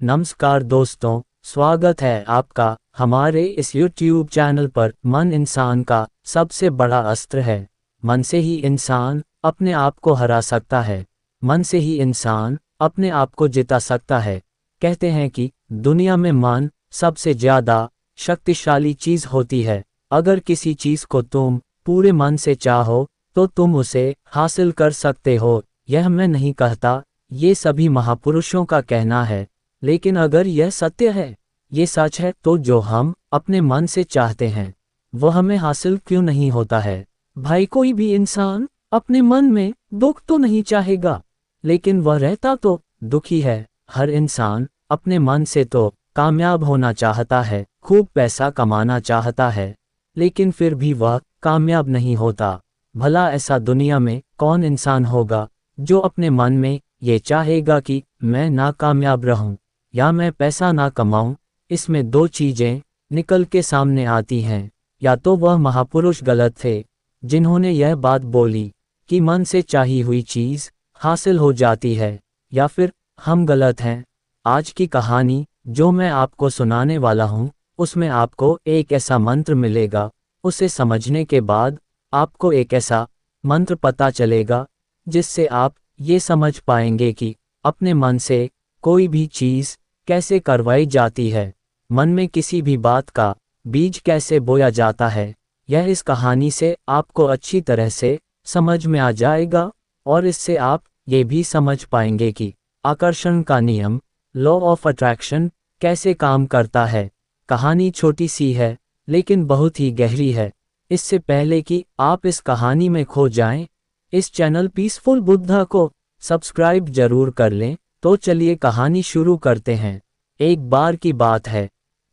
नमस्कार दोस्तों, स्वागत है आपका हमारे इस YouTube चैनल पर। मन इंसान का सबसे बड़ा अस्त्र है। मन से ही इंसान अपने आप को हरा सकता है। मन से ही इंसान अपने आप को जिता सकता है। कहते हैं कि दुनिया में मन सबसे ज़्यादा शक्तिशाली चीज़ होती है। अगर किसी चीज़ को तुम पूरे मन से चाहो तो तुम उसे हासिल कर सकते हो। यह मैं नहीं कहता, ये सभी महापुरुषों का कहना है। लेकिन अगर यह सत्य है, ये सच है, तो जो हम अपने मन से चाहते हैं वह हमें हासिल क्यों नहीं होता है? भाई, कोई भी इंसान अपने मन में दुख तो नहीं चाहेगा, लेकिन वह रहता तो दुखी है। हर इंसान अपने मन से तो कामयाब होना चाहता है, खूब पैसा कमाना चाहता है, लेकिन फिर भी वह कामयाब नहीं होता। भला ऐसा दुनिया में कौन इंसान होगा जो अपने मन में ये चाहेगा कि मैं नाकामयाब रहूं या मैं पैसा ना कमाऊं? इसमें दो चीज़ें निकल के सामने आती हैं। या तो वह महापुरुष गलत थे जिन्होंने यह बात बोली कि मन से चाही हुई चीज़ हासिल हो जाती है, या फिर हम गलत हैं। आज की कहानी जो मैं आपको सुनाने वाला हूँ, उसमें आपको एक ऐसा मंत्र मिलेगा। उसे समझने के बाद आपको एक ऐसा मंत्र पता चलेगा जिससे आप ये समझ पाएंगे कि अपने मन से कोई भी चीज़ कैसे करवाई जाती है, मन में किसी भी बात का बीज कैसे बोया जाता है। यह इस कहानी से आपको अच्छी तरह से समझ में आ जाएगा, और इससे आप ये भी समझ पाएंगे कि आकर्षण का नियम, लॉ ऑफ अट्रैक्शन, कैसे काम करता है। कहानी छोटी सी है लेकिन बहुत ही गहरी है। इससे पहले कि आप इस कहानी में खो जाएं, इस चैनल पीसफुल बुद्धा को सब्सक्राइब जरूर कर लें। तो चलिए कहानी शुरू करते हैं। एक बार की बात है,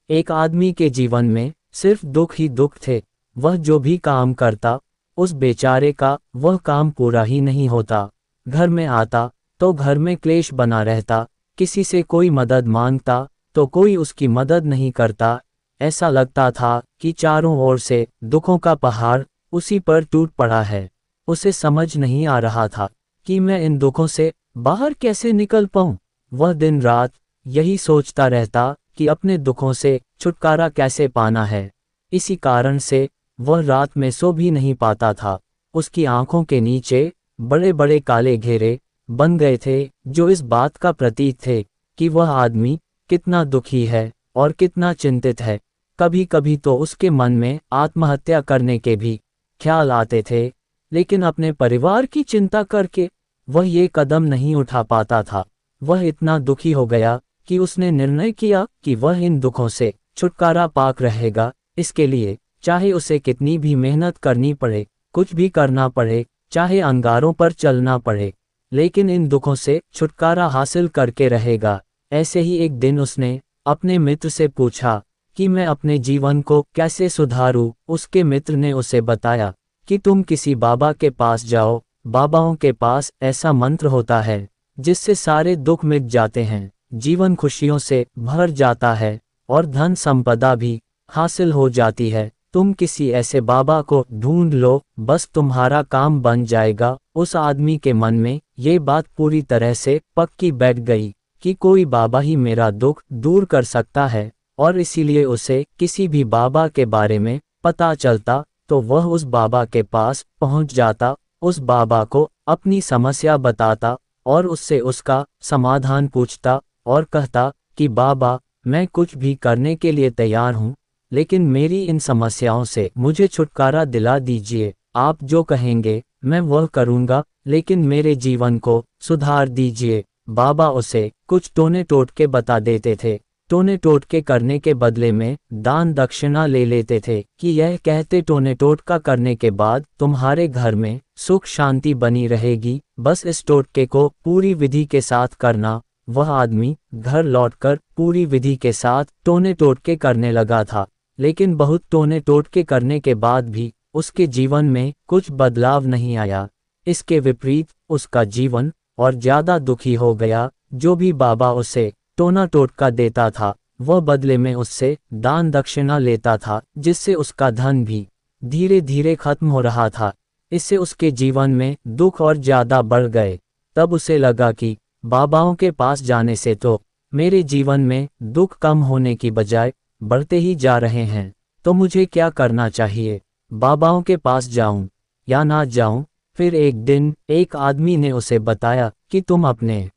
एक आदमी के जीवन में सिर्फ दुख ही दुख थे। वह जो भी काम करता, उस बेचारे का वह काम पूरा ही नहीं होता। घर में आता तो घर में क्लेश बना रहता, किसी से कोई मदद मांगता तो कोई उसकी मदद नहीं करता। ऐसा लगता था कि चारों ओर से दुखों का पहाड़ उसी पर टूट पड़ा है। उसे समझ नहीं आ रहा था कि मैं इन दुखों से बाहर कैसे निकल पाऊं। वह दिन रात यही सोचता रहता कि अपने दुखों से छुटकारा कैसे पाना है। इसी कारण से वह रात में सो भी नहीं पाता था। उसकी आंखों के नीचे बड़े बड़े काले घेरे बन गए थे, जो इस बात का प्रतीक थे कि वह आदमी कितना दुखी है और कितना चिंतित है। कभी कभी तो उसके मन में आत्महत्या करने के भी ख्याल आते थे, लेकिन अपने परिवार की चिंता करके वह ये कदम नहीं उठा पाता था। वह इतना दुखी हो गया कि उसने निर्णय किया कि वह इन दुखों से छुटकारा पाकर रहेगा। इसके लिए चाहे उसे कितनी भी मेहनत करनी पड़े, कुछ भी करना पड़े, चाहे अंगारों पर चलना पड़े, लेकिन इन दुखों से छुटकारा हासिल करके रहेगा। ऐसे ही एक दिन उसने अपने मित्र से पूछा कि मैं अपने जीवन को कैसे सुधारूं। उसके मित्र ने उसे बताया कि तुम किसी बाबा के पास जाओ। बाबाओं के पास ऐसा मंत्र होता है जिससे सारे दुख मिट जाते हैं, जीवन खुशियों से भर जाता है और धन संपदा भी हासिल हो जाती है। तुम किसी ऐसे बाबा को ढूंढ लो, बस तुम्हारा काम बन जाएगा। उस आदमी के मन में ये बात पूरी तरह से पक्की बैठ गई कि कोई बाबा ही मेरा दुख दूर कर सकता है, और इसीलिए उसे किसी भी बाबा के बारे में पता चलता तो वह उस बाबा के पास पहुंच जाता, उस बाबा को अपनी समस्या बताता और उससे उसका समाधान पूछता और कहता कि बाबा, मैं कुछ भी करने के लिए तैयार हूँ, लेकिन मेरी इन समस्याओं से मुझे छुटकारा दिला दीजिए। आप जो कहेंगे मैं वह करूँगा, लेकिन मेरे जीवन को सुधार दीजिए। बाबा उसे कुछ टोने टोटके बता देते थे। टोने टोटके करने के बदले में दान दक्षिणा ले लेते थे कि यह कहते टोने टोटका करने के बाद तुम्हारे घर में सुख शांति बनी रहेगी, बस इस टोटके को पूरी विधि के साथ करना। वह आदमी घर लौटकर पूरी विधि के साथ टोने टोटके करने लगा था, लेकिन बहुत टोने टोटके करने के बाद भी उसके जीवन में कुछ बदलाव नहीं आया। इसके विपरीत उसका जीवन और ज़्यादा दुखी हो गया। जो भी बाबा उसे टोना टोटका देता था, वह बदले में उससे दान दक्षिणा लेता था, जिससे उसका धन भी धीरे धीरे खत्म हो रहा था। इससे उसके जीवन में दुख और ज़्यादा बढ़ गए। तब उसे लगा कि बाबाओं के पास जाने से तो मेरे जीवन में दुख कम होने की बजाय बढ़ते ही जा रहे हैं, तो मुझे क्या करना चाहिए? बाबाओं के पास जाऊं या ना जाऊं? फिर एक दिन एक आदमी ने उसे बताया कि तुम अपने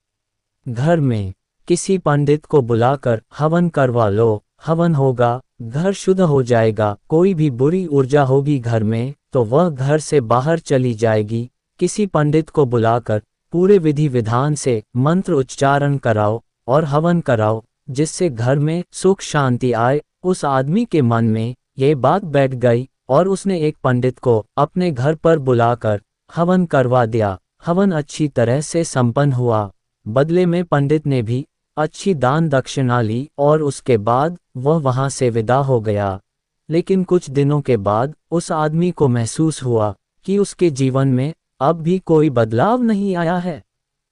घर में किसी पंडित को बुलाकर हवन करवा लो, हवन होगा, घर शुद्ध हो जाएगा, कोई भी बुरी ऊर्जा होगी घर में तो वह घर से बाहर चली जाएगी। किसी पंडित को बुलाकर पूरे विधि विधान से मंत्र उच्चारण कराओ और हवन कराओ, जिससे घर में सुख शांति आए। उस आदमी के मन में ये बात बैठ गई और उसने एक पंडित को अपने घर पर बुलाकर हवन करवा दिया। हवन अच्छी तरह से संपन्न हुआ। बदले में पंडित ने भी अच्छी दान दक्षिणा ली और उसके बाद वह वहां से विदा हो गया। लेकिन कुछ दिनों के बाद उस आदमी को महसूस हुआ कि उसके जीवन में अब भी कोई बदलाव नहीं आया है।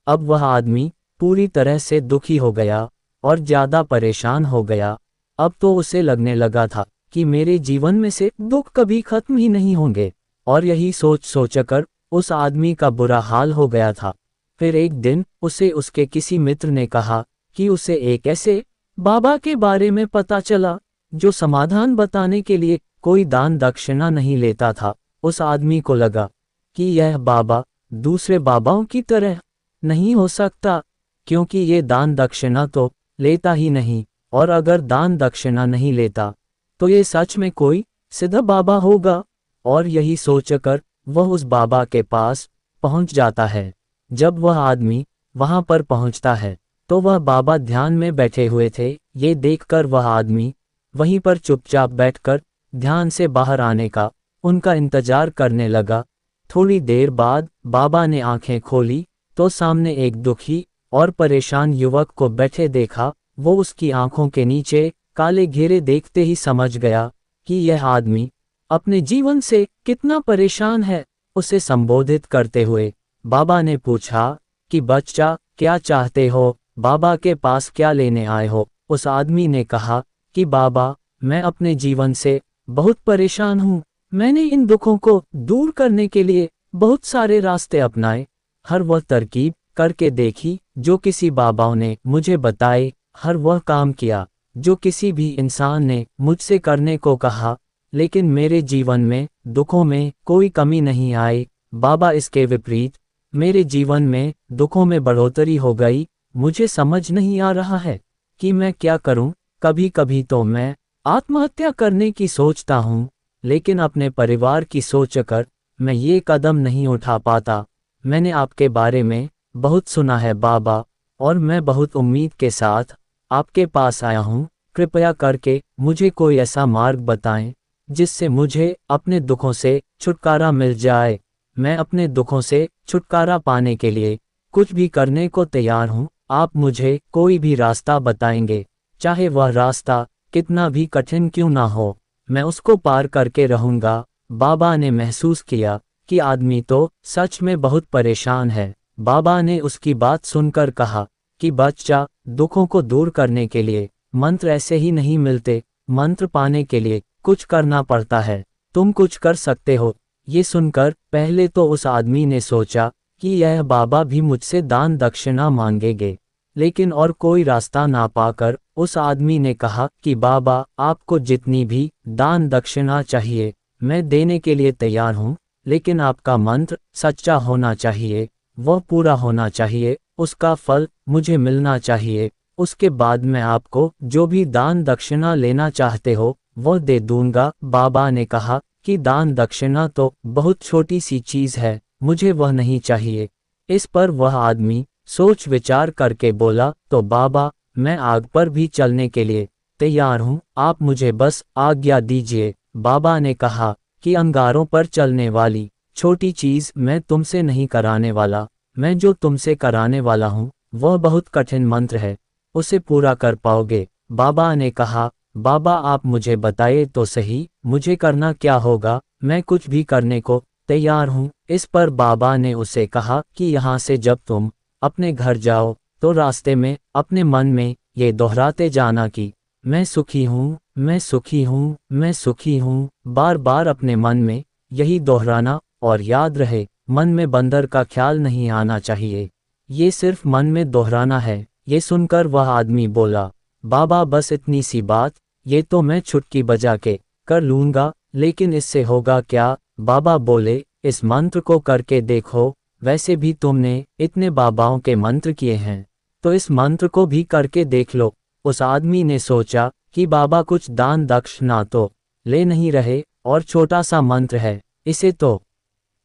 अब वह आदमी पूरी तरह से दुखी हो गया और ज़्यादा परेशान हो गया। अब तो उसे लगने लगा था कि मेरे जीवन में से दुख कभी खत्म ही नहीं होंगे, और यही सोच सोचकर उस आदमी का बुरा हाल हो गया था। फिर एक दिन उसे उसके किसी मित्र ने कहा कि उसे एक ऐसे बाबा के बारे में पता चला जो समाधान बताने के लिए कोई दान दक्षिणा नहीं लेता था। उस आदमी को लगा कि यह बाबा दूसरे बाबाओं की तरह नहीं हो सकता, क्योंकि ये दान दक्षिणा तो लेता ही नहीं, और अगर दान दक्षिणा नहीं लेता तो ये सच में कोई सीधा बाबा होगा। और यही सोचकर वह उस बाबा के पास पहुंच जाता है। जब वह आदमी वहां पर पहुंचता है तो वह बाबा ध्यान में बैठे हुए थे। ये देखकर वह आदमी वहीं पर चुपचाप बैठकर ध्यान से बाहर आने का उनका इंतजार करने लगा। थोड़ी देर बाद बाबा ने आंखें खोली तो सामने एक दुखी और परेशान युवक को बैठे देखा। वो उसकी आंखों के नीचे काले घेरे देखते ही समझ गया कि यह आदमी अपने जीवन से कितना परेशान है। उसे संबोधित करते हुए बाबा ने पूछा कि बच्चा, क्या चाहते हो? बाबा के पास क्या लेने आए हो? उस आदमी ने कहा कि बाबा, मैं अपने जीवन से बहुत परेशान हूँ। मैंने इन दुखों को दूर करने के लिए बहुत सारे रास्ते अपनाए, हर वह तरकीब करके देखी जो किसी बाबाओं ने मुझे बताए, हर वह काम किया जो किसी भी इंसान ने मुझसे करने को कहा, लेकिन मेरे जीवन में दुखों में कोई कमी नहीं आई। बाबा, इसके विपरीत मेरे जीवन में दुखों में बढ़ोतरी हो गई। मुझे समझ नहीं आ रहा है कि मैं क्या करूं। कभी कभी तो मैं आत्महत्या करने की सोचता हूं, लेकिन अपने परिवार की सोचकर मैं ये कदम नहीं उठा पाता। मैंने आपके बारे में बहुत सुना है बाबा, और मैं बहुत उम्मीद के साथ आपके पास आया हूं। कृपया करके मुझे कोई ऐसा मार्ग बताएं जिससे मुझे अपने दुखों से छुटकारा मिल जाए। मैं अपने दुखों से छुटकारा पाने के लिए कुछ भी करने को तैयार हूं। आप मुझे कोई भी रास्ता बताएंगे, चाहे वह रास्ता कितना भी कठिन क्यों ना हो, मैं उसको पार करके रहूंगा। बाबा ने महसूस किया कि आदमी तो सच में बहुत परेशान है। बाबा ने उसकी बात सुनकर कहा कि बच्चा, दुखों को दूर करने के लिए मंत्र ऐसे ही नहीं मिलते। मंत्र पाने के लिए कुछ करना पड़ता है। तुम कुछ कर सकते हो। ये सुनकर पहले तो उस आदमी ने सोचा कि यह बाबा भी मुझसे दान दक्षिणा मांगेंगे, लेकिन और कोई रास्ता ना पाकर उस आदमी ने कहा कि बाबा, आपको जितनी भी दान दक्षिणा चाहिए मैं देने के लिए तैयार हूँ, लेकिन आपका मंत्र सच्चा होना चाहिए, वह पूरा होना चाहिए, उसका फल मुझे मिलना चाहिए। उसके बाद मैं आपको जो भी दान दक्षिणा लेना चाहते हो वह दे दूंगा। बाबा ने कहा कि दान दक्षिणा तो बहुत छोटी सी चीज है, मुझे वह नहीं चाहिए। इस पर वह आदमी सोच विचार करके बोला, तो बाबा, मैं आग पर भी चलने के लिए तैयार हूँ, आप मुझे बस आज्ञा दीजिए। बाबा ने कहा कि अंगारों पर चलने वाली छोटी चीज मैं तुमसे नहीं कराने वाला। मैं जो तुमसे कराने वाला हूँ वह बहुत कठिन मंत्र है, उसे पूरा कर पाओगे? बाबा ने कहा, बाबा आप मुझे बताइए तो सही, मुझे करना क्या होगा? मैं कुछ भी करने को तैयार हूँ। इस पर बाबा ने उसे कहा कि यहाँ से जब तुम अपने घर जाओ तो रास्ते में अपने मन में ये दोहराते जाना कि मैं सुखी हूँ, मैं सुखी हूँ, मैं सुखी हूँ। बार बार अपने मन में यही दोहराना, और याद रहे मन में बंदर का ख्याल नहीं आना चाहिए। ये सिर्फ मन में दोहराना है, ये सुनकर वह आदमी बोला, बाबा बस इतनी सी बात, ये तो मैं चुटकी बजा के कर लूँगा, लेकिन इससे होगा क्या? बाबा बोले, इस मंत्र को करके देखो, वैसे भी तुमने इतने बाबाओं के मंत्र किए हैं, तो इस मंत्र को भी करके देख लो। उस आदमी ने सोचा कि बाबा कुछ दान दक्षिणा तो ले नहीं रहे, और छोटा सा मंत्र है, इसे तो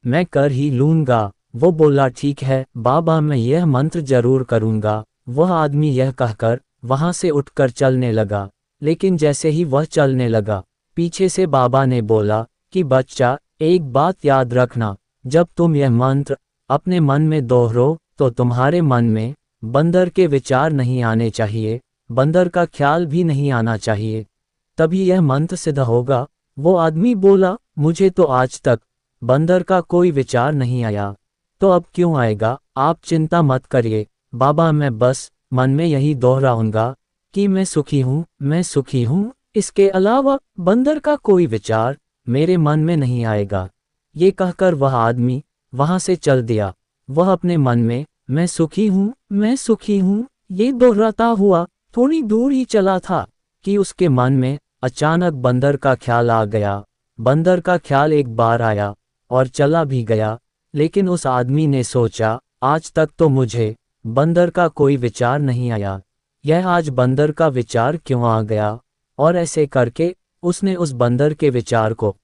मैं कर ही लूँगा। वो बोला, ठीक है बाबा, मैं यह मंत्र जरूर करूँगा। वह आदमी यह कहकर वहाँ से उठकर चलने लगा, लेकिन जैसे ही वह चलने लगा, पीछे से बाबा ने बोला कि बच्चा, एक बात याद रखना, जब तुम यह मंत्र अपने मन में दोहरो तो तुम्हारे मन में बंदर के विचार नहीं आने चाहिए, बंदर का ख्याल भी नहीं आना चाहिए, तभी यह मंत्र सिद्ध होगा। वो आदमी बोला, मुझे तो आज तक बंदर का कोई विचार नहीं आया, तो अब क्यों आएगा? आप चिंता मत करिए बाबा, मैं बस मन में यही दोहराऊंगा कि मैं सुखी हूँ, मैं सुखी हूँ, इसके अलावा बंदर का कोई विचार मेरे मन में नहीं आएगा। ये कहकर वह आदमी वहां से चल दिया। वह अपने मन में मैं सुखी हूँ, मैं सुखी हूँ, ये दोहराता हुआ थोड़ी दूर ही चला था कि उसके मन में अचानक बंदर का ख्याल आ गया। बंदर का ख्याल एक बार आया और चला भी गया, लेकिन उस आदमी ने सोचा, आज तक तो मुझे बंदर का कोई विचार नहीं आया, यह आज बंदर का विचार क्यों आ गया? और ऐसे करके उसने उस बंदर के विचार को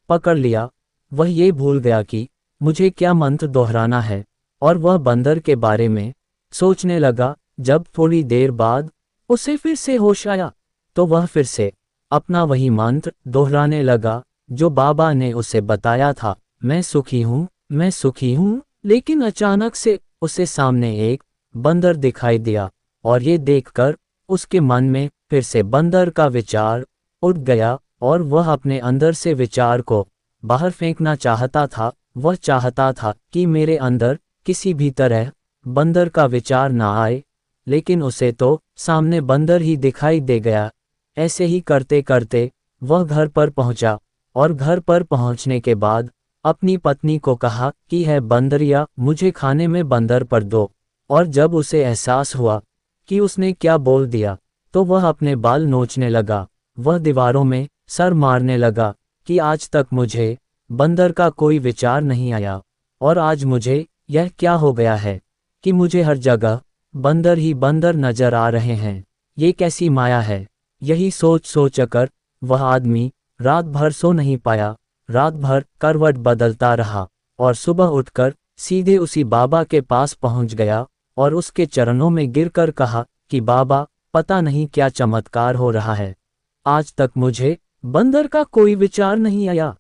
पकड़ लिया। वह ये भूल गया कि मुझे क्या मंत्र दोहराना है, और वह बंदर के बारे में सोचने लगा। जब थोड़ी देर बाद उसे फिर से होश आया, तो वह फिर से अपना वही मंत्र दोहराने लगा जो बाबा ने उसे बताया था, मैं सुखी हूँ, मैं सुखी हूँ। लेकिन अचानक से उसे सामने एक बंदर दिखाई दिया, और ये देखकर उसके मन में फिर से बंदर का विचार उठ गया, और वह अपने अंदर से विचार को बाहर फेंकना चाहता था। वह चाहता था कि मेरे अंदर किसी भी तरह बंदर का विचार ना आए, लेकिन उसे तो सामने बंदर ही दिखाई दे गया। ऐसे ही करते करते वह घर पर पहुंचा, और घर पर पहुंचने के बाद अपनी पत्नी को कहा कि है बंदरिया, मुझे खाने में बंदर पर दो। और जब उसे एहसास हुआ कि उसने क्या बोल दिया, तो वह अपने बाल नोचने लगा। वह दीवारों में सर मारने लगा कि आज तक मुझे बंदर का कोई विचार नहीं आया, और आज मुझे यह क्या हो गया है कि मुझे हर जगह बंदर ही बंदर नजर आ रहे हैं, ये कैसी माया है? यही सोच सोचकर वह आदमी रात भर सो नहीं पाया। रात भर करवट बदलता रहा, और सुबह उठकर सीधे उसी बाबा के पास पहुंच गया, और उसके चरणों में गिरकर कहा कि बाबा, पता नहीं क्या चमत्कार हो रहा है, आज तक मुझे बंदर का कोई विचार नहीं आया,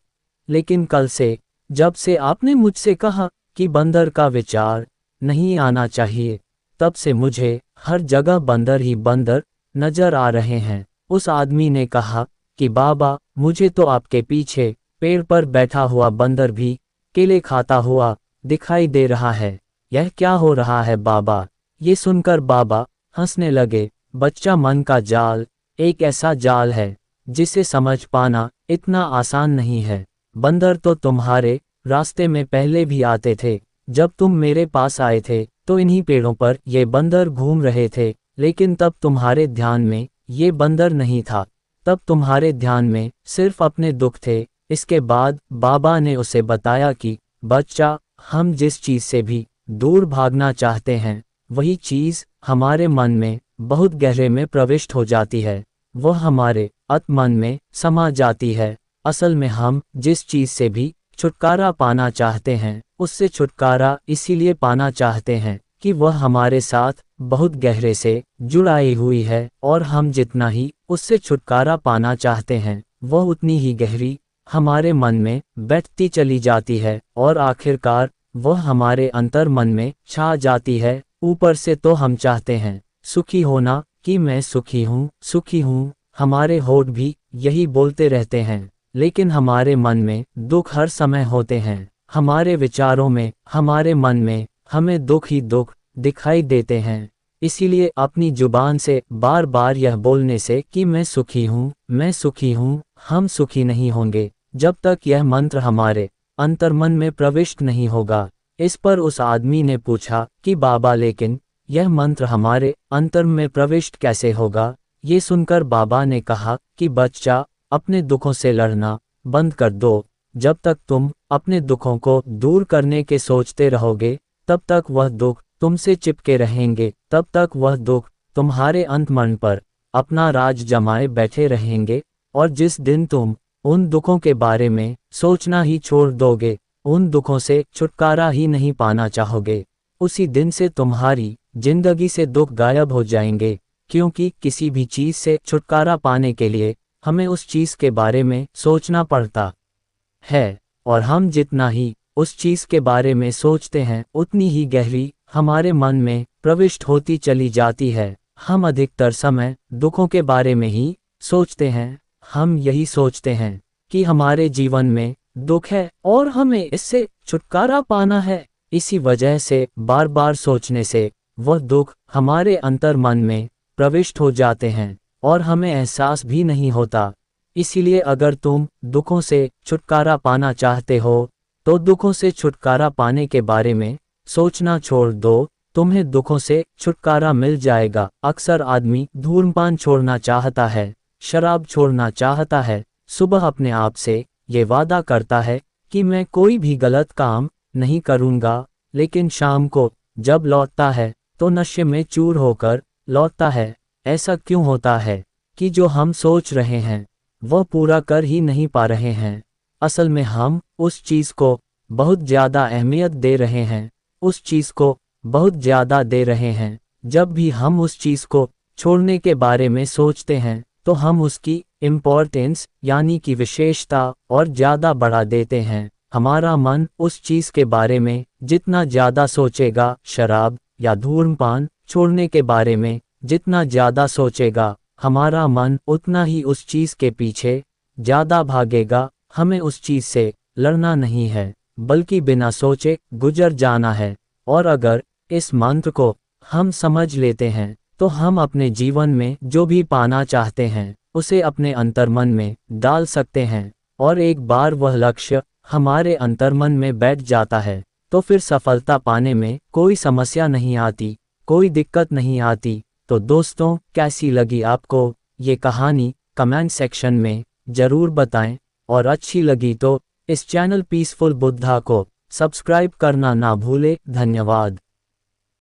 लेकिन कल से जब से आपने मुझसे कहा कि बंदर का विचार नहीं आना चाहिए, तब से मुझे हर जगह बंदर ही बंदर नजर आ रहे हैं। उस आदमी ने कहा कि बाबा, मुझे तो आपके पीछे पेड़ पर बैठा हुआ बंदर भी केले खाता हुआ दिखाई दे रहा है, यह क्या हो रहा है बाबा? ये सुनकर बाबा हंसने लगे। बच्चा, मन का जाल एक ऐसा जाल है जिसे समझ पाना इतना आसान नहीं है। बंदर तो तुम्हारे रास्ते में पहले भी आते थे। जब तुम मेरे पास आए थे तो इन्हीं पेड़ों पर ये बंदर घूम रहे थे, लेकिन तब तुम्हारे ध्यान में ये बंदर नहीं था, तब तुम्हारे ध्यान में सिर्फ अपने दुख थे। इसके बाद बाबा ने उसे बताया कि बच्चा, हम जिस चीज़ से भी दूर भागना चाहते हैं, वही चीज़ हमारे मन में बहुत गहरे में प्रविष्ट हो जाती है, वह हमारे आत्मन में समा जाती है। असल में हम जिस चीज़ से भी छुटकारा पाना चाहते हैं, उससे छुटकारा इसीलिए पाना चाहते हैं कि वह हमारे साथ बहुत गहरे से जुड़ाई हुई है, और हम जितना ही उससे छुटकारा पाना चाहते हैं, वह उतनी ही गहरी हमारे मन में बैठती चली जाती है, और आखिरकार वह हमारे अंतर मन में छा जाती है। ऊपर से तो हम चाहते हैं सुखी होना कि मैं सुखी हूँ, सुखी हूँ, हमारे होठ भी यही बोलते रहते हैं, लेकिन हमारे मन में दुख हर समय होते हैं। हमारे विचारों में, हमारे मन में हमें दुख ही दुख दिखाई देते हैं। इसीलिए अपनी जुबान से बार बार यह बोलने से कि मैं सुखी हूँ, मैं सुखी हूँ, हम सुखी नहीं होंगे जब तक यह मंत्र हमारे अंतर्मन में प्रविष्ट नहीं होगा। इस पर उस आदमी ने पूछा कि बाबा, लेकिन यह मंत्र हमारे अंतर में प्रविष्ट कैसे होगा? ये सुनकर बाबा ने कहा कि बच्चा, अपने दुखों से लड़ना बंद कर दो। जब तक तुम अपने दुखों को दूर करने के सोचते रहोगे, तब तक वह दुख तुमसे चिपके रहेंगे, तब तक वह दुख तुम्हारे अंतर्मन पर अपना राज जमाए बैठे रहेंगे। और जिस दिन तुम उन दुखों के बारे में सोचना ही छोड़ दोगे, उन दुखों से छुटकारा ही नहीं पाना चाहोगे, उसी दिन से तुम्हारी जिंदगी से दुख गायब हो जाएंगे। क्योंकि किसी भी चीज़ से छुटकारा पाने के लिए हमें उस चीज़ के बारे में सोचना पड़ता है, और हम जितना ही उस चीज़ के बारे में सोचते हैं, उतनी ही गहरी हमारे मन में प्रविष्ट होती चली जाती है। हम अधिकतर समय दुखों के बारे में ही सोचते हैं। हम यही सोचते हैं कि हमारे जीवन में दुख है और हमें इससे छुटकारा पाना है। इसी वजह से बार बार सोचने से वह दुख हमारे अंतर मन में प्रविष्ट हो जाते हैं और हमें एहसास भी नहीं होता। इसीलिए अगर तुम दुखों से छुटकारा पाना चाहते हो, तो दुखों से छुटकारा पाने के बारे में सोचना छोड़ दो, तुम्हें दुखों से छुटकारा मिल जाएगा। अक्सर आदमी धूम्रपान छोड़ना चाहता है, शराब छोड़ना चाहता है, सुबह अपने आप से ये वादा करता है कि मैं कोई भी गलत काम नहीं करूँगा, लेकिन शाम को जब लौटता है तो नशे में चूर होकर लौटता है। ऐसा क्यों होता है कि जो हम सोच रहे हैं वह पूरा कर ही नहीं पा रहे हैं? असल में हम उस चीज़ को बहुत ज़्यादा अहमियत दे रहे हैं, उस चीज़ को बहुत ज़्यादा दे रहे हैं। जब भी हम उस चीज़ को छोड़ने के बारे में सोचते हैं, तो हम उसकी इम्पोर्टेंस यानी कि विशेषता और ज़्यादा बढ़ा देते हैं। हमारा मन उस चीज़ के बारे में जितना ज़्यादा सोचेगा, शराब या धूम्रपान छोड़ने के बारे में जितना ज़्यादा सोचेगा, हमारा मन उतना ही उस चीज़ के पीछे ज़्यादा भागेगा। हमें उस चीज़ से लड़ना नहीं है, बल्कि बिना सोचे गुजर जाना है। और अगर इस मंत्र को हम समझ लेते हैं, तो हम अपने जीवन में जो भी पाना चाहते हैं उसे अपने अंतर्मन में डाल सकते हैं। और एक बार वह लक्ष्य हमारे अंतर्मन में बैठ जाता है, तो फिर सफलता पाने में कोई समस्या नहीं आती, कोई दिक्कत नहीं आती। तो दोस्तों, कैसी लगी आपको ये कहानी? कमेंट सेक्शन में ज़रूर बताएं, और अच्छी लगी तो इस चैनल पीसफुल बुद्धा को सब्सक्राइब करना ना भूले। धन्यवाद।